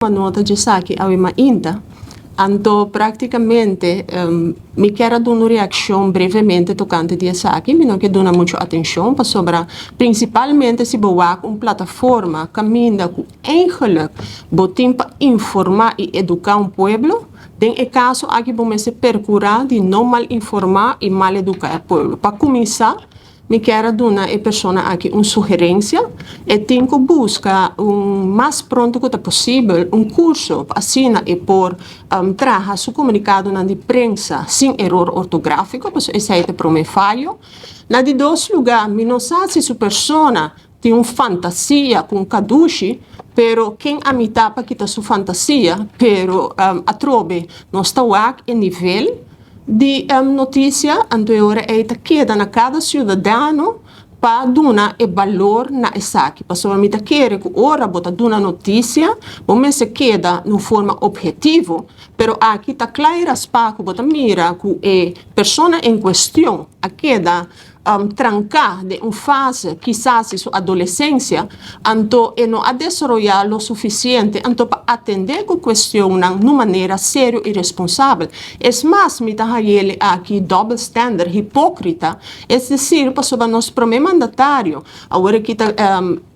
uma nota de saque ao ainda. Então, praticamente, me quero dar uma reação brevemente tocante de saque, mas não que dá muita atenção para sobre, principalmente se boa uma plataforma caminha com eigenlijk botim para informar e educar um povo. Tem o caso aqui vamos se percurar de não mal informar e mal educar o povo. Para começar, me quero dar a pessoa aqui uma sugerência e tenho que buscar mais pronto que possível curso assim e por trazer seu comunicado na imprensa sem erro ortográfico, porque esse é para mim falho. Na de dois lugares, me não sei se sua pessoa tem uma fantasia com caduche, pero quem a mitad para quitar sua fantasia, pero a trobe não está em nível de notícia, anteriore é que na cada cidadão para dar o valor na saque. Para sobre mim quer que ora bota dar notícia, mas se queda de forma objetiva, pero aqui está claro as paco bota mira que a pessoa em questão a queda trancar de uma fase, quizás sua adolescência, então não a desenvolver lo suficiente, então para atender a questão de uma maneira séria e responsável. É mais, me dá ele aqui double standard, hipócrita, é decir, para sobre nosso primeiro mandatário, agora que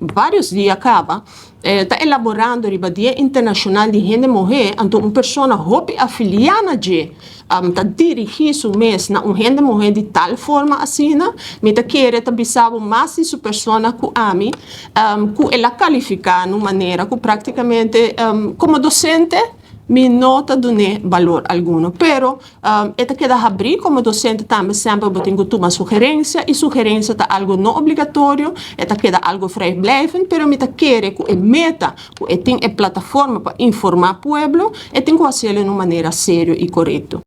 vários dias acaba, está elaborando o Dia Internacional de Gente Mulher, então uma pessoa hobby afiliada de está dirigir seu mês na uma gente mulher de tal forma assim, me está querendo avisar mais de sua pessoa que a mim, que ela qualifica de uma maneira que praticamente como docente me nota de valor algum, pero esta queda abrir como docente também sempre tenho uma sugerência e sugerência está algo não obrigatório, esta queda algo vrijblijvend, pero me está querendo que a meta, que tem a plataforma para informar o povo, e tem que fazer de uma maneira séria e correta.